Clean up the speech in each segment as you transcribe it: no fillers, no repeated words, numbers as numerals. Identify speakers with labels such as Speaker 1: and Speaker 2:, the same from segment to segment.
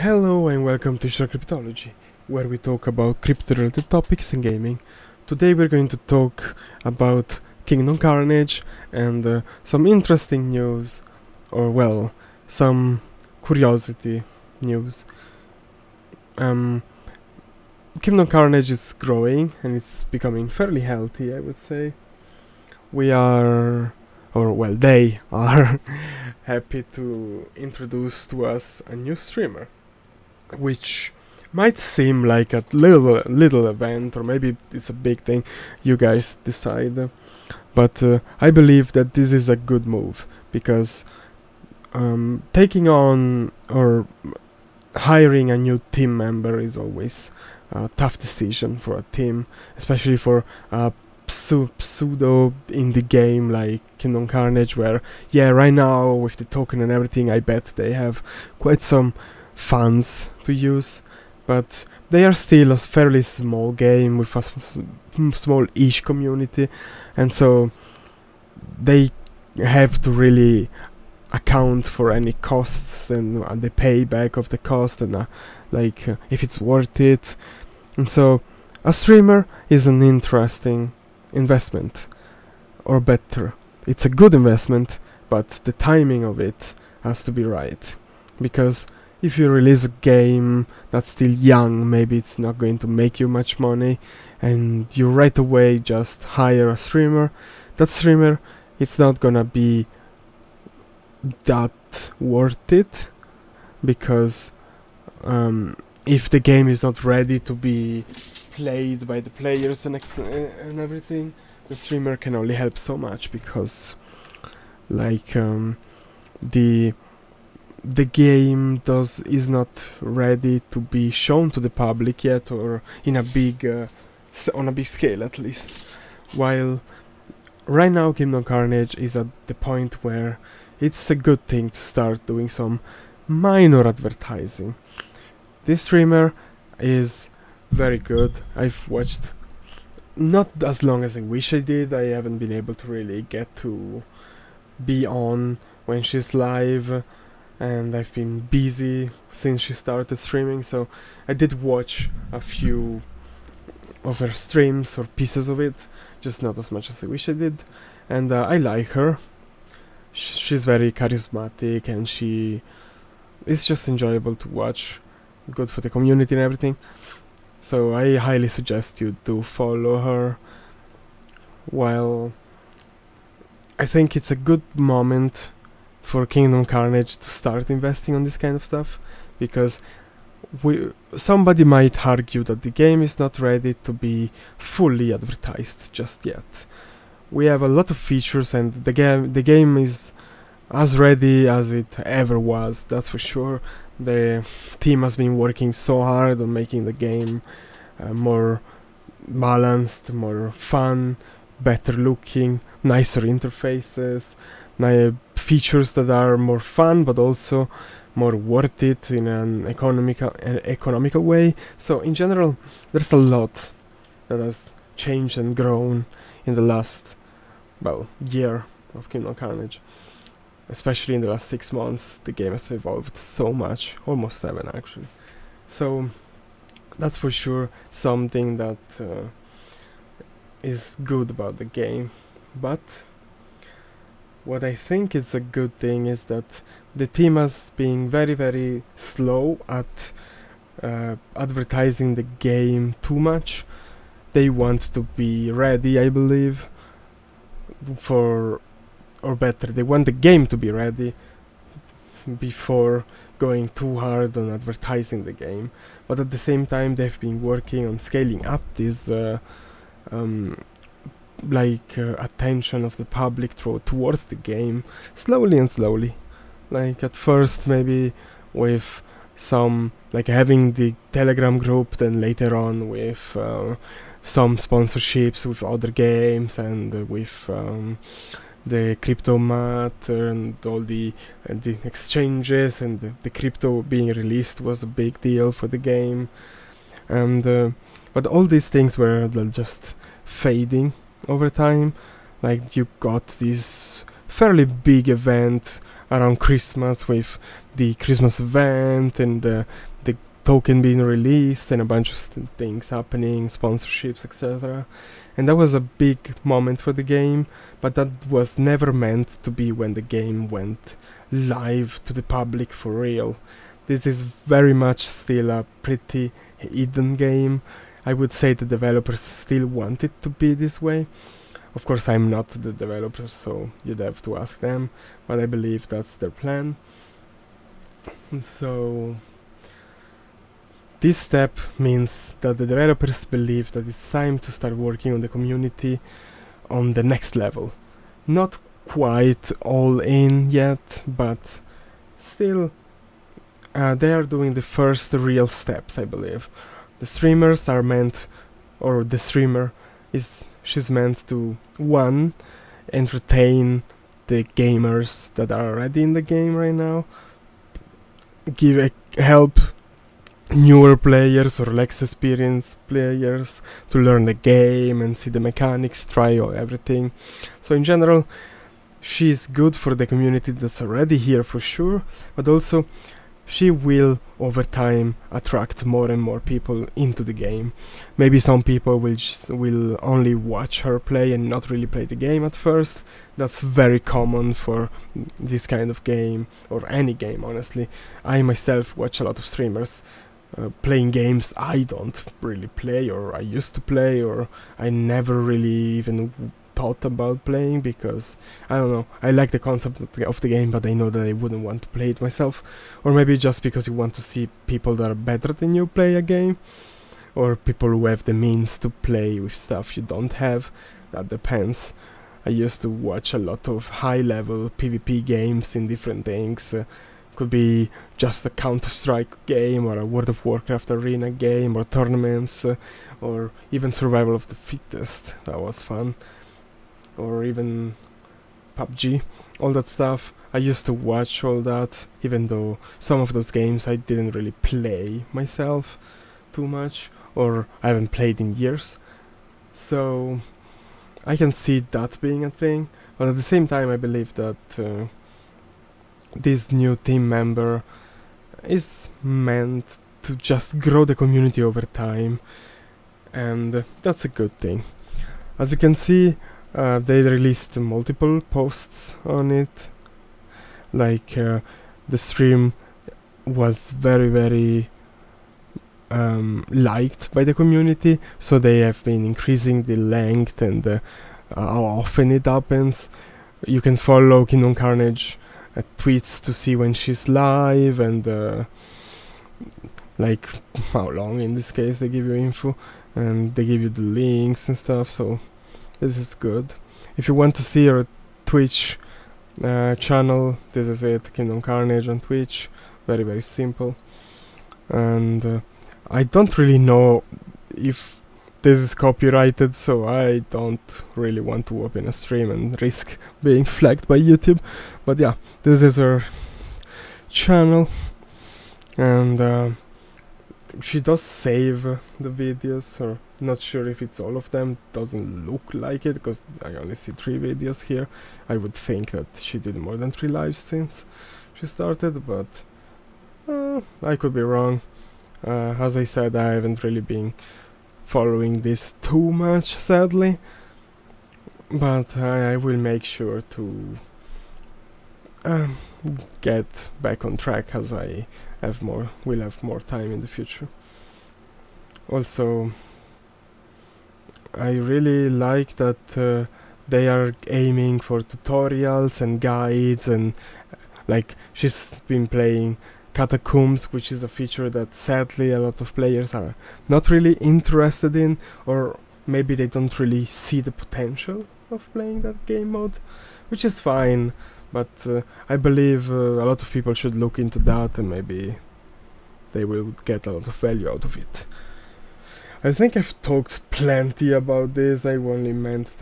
Speaker 1: Hello and welcome to ShortCryptology, where we talk about crypto-related topics in gaming. Today we're going to talk about Kingdom Carnage and some interesting news, or well, some curiosity news. Kingdom Carnage is growing and it's becoming fairly healthy, I would say. We are, or well, they are happy to introduce to us a new streamer, which might seem like a little event, or maybe it's a big thing. You guys decide. But I believe that this is a good move, because taking on or hiring a new team member is always a tough decision for a team, especially for a pseudo indie game like Kingdom Carnage, where right now with the token and everything, I bet they have quite some funds to use, but they are still a fairly small game with a small-ish community, and so they have to really account for any costs and the payback of the cost, and if it's worth it. And so a streamer is an interesting investment, or better, it's a good investment, but the timing of it has to be right, because if you release a game that's still young, maybe it's not going to make you much money, and you right away just hire a streamer. That streamer, it's not gonna be that worth it, because if the game is not ready to be played by the players and everything, the streamer can only help so much, because the game is not ready to be shown to the public yet, or in a big on a big scale at least. While right now Kingdom Carnage is at the point where it's a good thing to start doing some minor advertising. This streamer is very good. I've watched not as long as I wish I did. I haven't been able to really get to be on when she's live, and I've been busy since she started streaming, so I did watch a few of her streams or pieces of it, just not as much as I wish I did, and I like her. She's very charismatic, and it's just enjoyable to watch, good for the community and everything. So I highly suggest you to follow her. While I think it's a good moment for Kingdom Carnage to start investing on this kind of stuff, because somebody might argue that the game is not ready to be fully advertised just yet. We have a lot of features, and the game is as ready as it ever was, that's for sure. The team has been working so hard on making the game more balanced, more fun, better looking, nicer interfaces, features that are more fun but also more worth it in an economical way. So in general, there's a lot that has changed and grown in the last, year of Kingdom Carnage. Especially in the last 6 months, the game has evolved so much, almost 7 actually. So that's for sure something that is good about the game. But what I think is a good thing is that the team has been very, very slow at advertising the game too much. They want to be ready, I believe, or better, they want the game to be ready before going too hard on advertising the game. But at the same time, they've been working on scaling up this attention of the public towards the game slowly and slowly. Like at first maybe with some having the Telegram group, then later on with some sponsorships with other games, and with the crypto matter and all the exchanges, and the crypto being released was a big deal for the game. And but all these things were just fading over time. Like you got this fairly big event around Christmas with the Christmas event and the token being released and a bunch of things happening, sponsorships, etc. And that was a big moment for the game, but that was never meant to be when the game went live to the public for real. This is very much still a pretty hidden game. I would say the developers still want it to be this way. Of course, I'm not the developer, so you'd have to ask them, but I believe that's their plan. So this step means that the developers believe that it's time to start working on the community on the next level. Not quite all in yet, but still they are doing the first real steps, I believe. The streamers are meant, or the streamer she's meant to, one, entertain the gamers that are already in the game right now, help newer players or less experienced players to learn the game and see the mechanics, try everything. So in general, she's good for the community that's already here for sure, but also she will over time attract more and more people into the game. Maybe some people will only watch her play and not really play the game at first. That's very common for this kind of game, or any game honestly. I myself watch a lot of streamers playing games I don't really play, or I used to play, or I never really even thought about playing, because I don't know, I like the concept of the game, but I know that I wouldn't want to play it myself. Or maybe just because you want to see people that are better than you play a game, or people who have the means to play with stuff you don't have. That depends. I used to watch a lot of high level PvP games in different things. Could be just a Counter-Strike game, or a World of Warcraft arena game, or tournaments, or even Survival of the Fittest. That was fun. Or even PUBG, all that stuff. I used to watch all that, even though some of those games I didn't really play myself too much, or I haven't played in years. So I can see that being a thing, but at the same time I believe that this new team member is meant to just grow the community over time, and that's a good thing. As you can see, they released multiple posts on it. Like the stream was very liked by the community, so they have been increasing the length and how often it happens. You can follow Kingdom Karnage tweets to see when she's live, and like how long in this case they give you info, and they give you the links and stuff, so this is good. If you want to see her Twitch channel, this is it, Kingdom Karnage on Twitch. Very simple. And I don't really know if this is copyrighted, so I don't really want to open a stream and risk being flagged by YouTube. But yeah, this is her channel, and she does save the videos, or not sure if it's all of them. Doesn't look like it, because I only see 3 videos here. I would think that she did more than 3 lives since she started, but I could be wrong. As I said, I haven't really been following this too much, sadly, but I will make sure to get back on track as I will have more time in the future. Also, I really like that they are aiming for tutorials and guides, and like she's been playing Catacombs, which is a feature that sadly a lot of players are not really interested in, or maybe they don't really see the potential of playing that game mode, which is fine, but I believe a lot of people should look into that, and maybe they will get a lot of value out of it. I think I've talked plenty about this. I only meant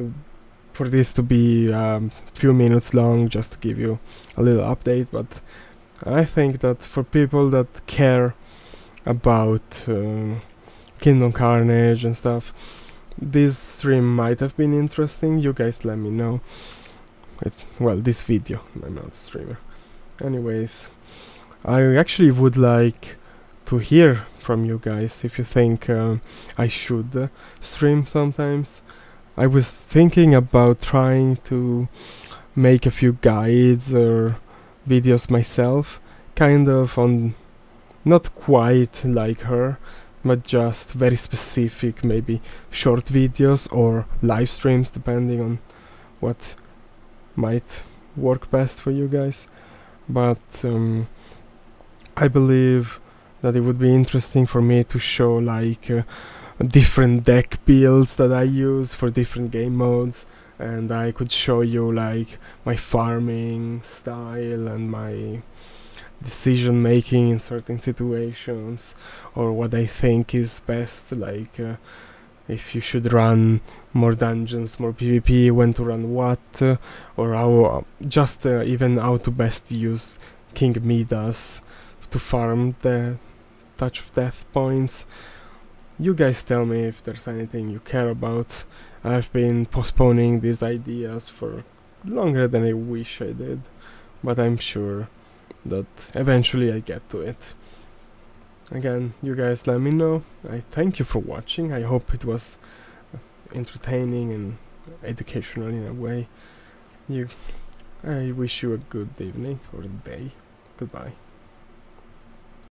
Speaker 1: for this to be a few minutes long, just to give you a little update, but I think that for people that care about Kingdom Karnage and stuff, this stream might have been interesting. You guys let me know. Well, this video, I'm not a streamer. Anyways, I actually would like to hear from you guys if you think I should stream sometimes. I was thinking about trying to make a few guides or videos myself, kind of on, not quite like her, but just very specific, maybe short videos or live streams, depending on what might work best for you guys. But I believe that it would be interesting for me to show like different deck builds that I use for different game modes, and I could show you like my farming style and my decision making in certain situations, or what I think is best, like if you should run more dungeons, more PvP, when to run what, or how just even how to best use King Midas to farm the Touch of Death points. You guys tell me if there's anything you care about. I've been postponing these ideas for longer than I wish I did, but I'm sure that eventually I get to it. Again, you guys let me know. I thank you for watching. I hope it was entertaining and educational in a way. I wish you a good evening or day. Goodbye.